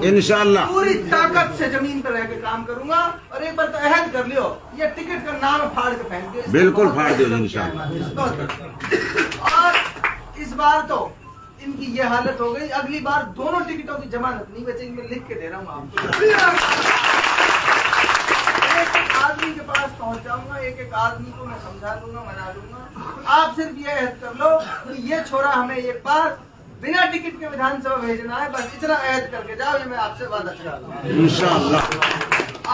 इंशाअल्लाह पूरी ताकत से जमीन पर रह के काम करूंगा। और एक बार तो अहद कर लियो, ये टिकट का नाम फाड़ के फेंक दियो। बिल्कुल फाड़ दियो इंशाअल्लाह। और इस बार तो इनकी ये हालत हो गई, अगली बार दोनों टिकटों की जमानत नहीं बचेगी। मैं लिख के दे रहा हूँ आपको। एक आदमी के पास पहुंच जाऊंगा, एक एक आदमी को मैं समझा लूंगा, मना लूंगा। आप सिर्फ ये अहद कर लो कि ये छोरा हमें एक बार बिना टिकट के विधानसभा भेजना है, बस इतना अहद करके जाओ। ये मैं आपसे वादा करता हूँ इंशाअल्लाह।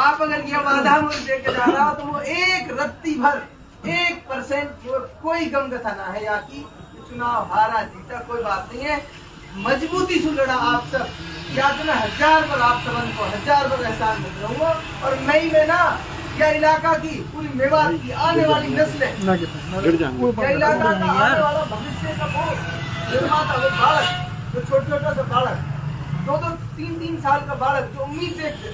आप अगर ये वादा मुझे दे के जा रहा हो तो वो एक रत्ती भर 1% कोई गम कथा ना है। या की चुनाव हारा जीता कोई बात नहीं है, मजबूती से लड़ा आप सब। या तो मैं 1000 बार आप सबन को 1000 बार एहसान कर रहूंगा। और मई में ना यह इलाका की पूरी मेवात की आने वाली नस्लें, यह इलाका का आने वाला भविष्य का वो निर्माता, वो बालक जो छोटा सा बालक, 2-2, 3-3 साल का बालक जो उम्मीद देखते,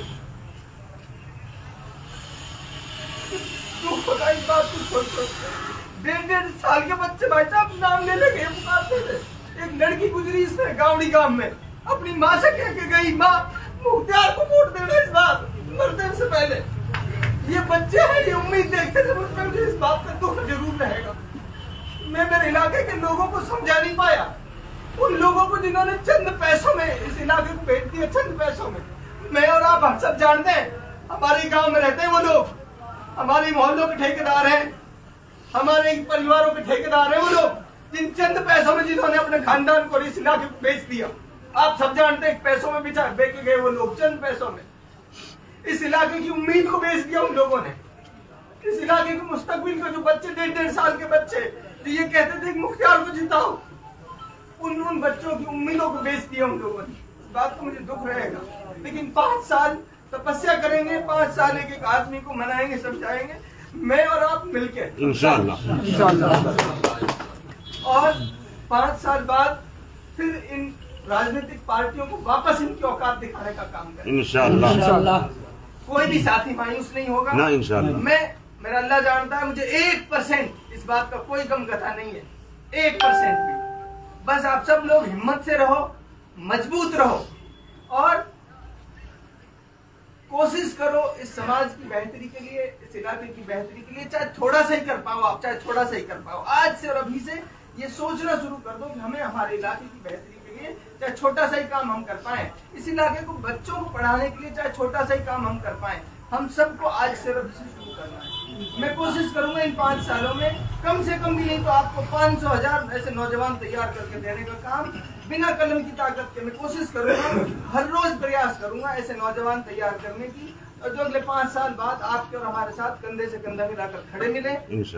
तो खुदा इस बात को सोचो। 1.5 साल के बच्चे भाई साहब नाम ले लेके पुकारते थे। एक लड़की गुजरी इसमें गावड़ी गांव में, अपनी माँ से कह के गई, माँ मुख्तियार को वोट देना इस बार मरने से पहले। ये बच्चे हैं, ये उम्मीद देखते थे मुझमें, मुझे इस बात का दुख जरूर रहेगा। मैं मेरे इलाके के लोगों को समझा नहीं पाया, उन लोगों को जिन्होंने चंद पैसों में इस इलाके को बेच दिया, चंद पैसों में। मैं और आप हम सब जानते हैं, हमारे गांव में रहते हैं वो लोग, हमारे मोहल्लों के ठेकेदार हैं, हमारे परिवारों के ठेकेदार हैं वो लोग, जिन चंद पैसों में जिन्होंने अपने खानदान को इस इलाके को बेच दिया। आप सब जानते हैं पैसों में बेचे गए वो लोग, चंद पैसों में इस इलाके की उम्मीद को बेच दिया उन लोगों ने। इस इलाके के मुस्तकबिल को, जो बच्चे 1.5 साल के बच्चे तो ये कहते थे कि मुख्तियार को जिताओ, उन बच्चों की उम्मीदों को बेच दिया उन लोगों ने। इस बात को मुझे दुख रहेगा, लेकिन 5 साल तपस्या करेंगे, 5 साल एक एक आदमी को मनाएंगे, समझाएंगे, मैं और आप मिलकर इंशाअल्लाह। और 5 साल बाद फिर इन राजनीतिक पार्टियों को वापस इनकी औकात दिखाने का काम करें इंशाअल्लाह। कोई भी साथी मायूस नहीं होगा ना इंशाअल्लाह। मेरा अल्लाह जानता है, मुझे 1% इस बात का कोई गम कथा नहीं है, 1% भी। बस आप सब लोग हिम्मत से रहो, मजबूत रहो और कोशिश करो इस समाज की बेहतरी के लिए, इस इलाके की बेहतरी के लिए। चाहे थोड़ा सा ही कर पाओ आप, चाहे थोड़ा सा ही कर पाओ। आज से और अभी से ये सोचना शुरू कर दो कि हमें हमारे इलाके की बेहतरी के लिए चाहे छोटा सा ही काम हम कर पाए, इस इलाके को बच्चों को पढ़ाने के लिए चाहे छोटा सा ही काम हम कर पाए। हम सबको आज से और अभी से शुरू करना है। मैं कोशिश करूंगा इन 5 सालों में कम से कम भी नहीं तो आपको 500,000 ऐसे नौजवान तैयार करके देने का काम बिना कलम की ताकत के मैं कोशिश करूंगा। हर रोज प्रयास करूंगा ऐसे नौजवान तैयार करने की, और जो अगले 5 साल बाद आपके और हमारे साथ कंधे से कंधा मिलाकर खड़े मिले।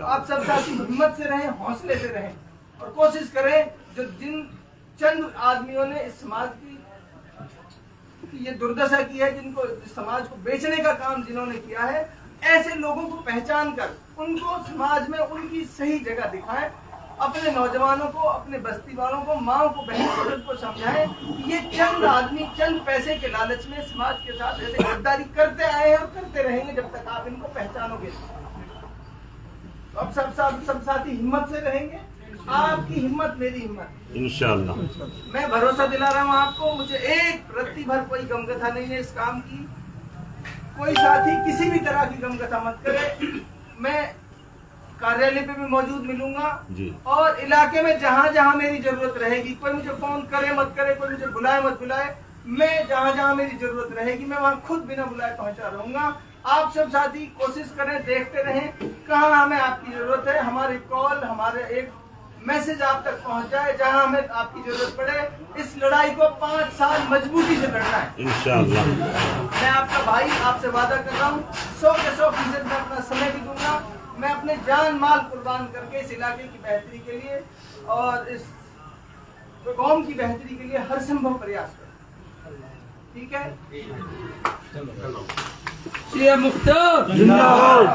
आप सब साथी हिम्मत से रहें, हौसले से रहें और कोशिश करें जो जिन चंद आदमियों ने इस समाज की ये दुर्दशा की है, जिनको समाज को बेचने का काम जिन्होंने किया है, ऐसे लोगों को पहचान कर उनको समाज में उनकी सही जगह दिखाएं। अपने नौजवानों को, अपने बस्ती वालों को, माओ को, बहनों को समझाएं कि ये चंद आदमी चंद पैसे के लालच में समाज के साथ ऐसे गद्दारी करते आए हैं और करते रहेंगे जब तक आप इनको पहचानोगे। तो अब सब साथी हिम्मत से रहेंगे, आपकी हिम्मत मेरी हिम्मत इंशाअल्लाह। मैं भरोसा दिला रहा हूँ आपको, मुझे एक रत्ती भर कोई गमकथा नहीं है इस काम की। कोई साथी किसी भी तरह की गमकथा मत करे। मैं कार्यालय पे भी मौजूद मिलूंगा जी। और इलाके में जहाँ जहाँ मेरी जरूरत रहेगी, कोई मुझे फोन करे मत करे, कोई मुझे बुलाए मत बुलाए, मैं जहाँ जहाँ मेरी जरूरत रहेगी मैं वहाँ खुद बिना बुलाए पहुँचा रहूंगा। आप सब साथी कोशिश करें, देखते रहें कहाँ हमें आपकी जरूरत है। हमारे कॉल, हमारे एक मैसेज आप तक पहुंच जाए जहां हमें आपकी जरूरत पड़े। इस लड़ाई को 5 साल मजबूती से लड़ना है इंशाअल्लाह। मैं आपका भाई, आपसे वादा कर रहा हूँ 100 के 100% मैं अपना समय भी दूंगा। मैं अपने जान माल कुर्बान करके इस इलाके की बेहतरी के लिए और इस कौम की बेहतरी के लिए हर संभव प्रयास करूँगा। ठीक है? मुख्तार जिंदाबाद।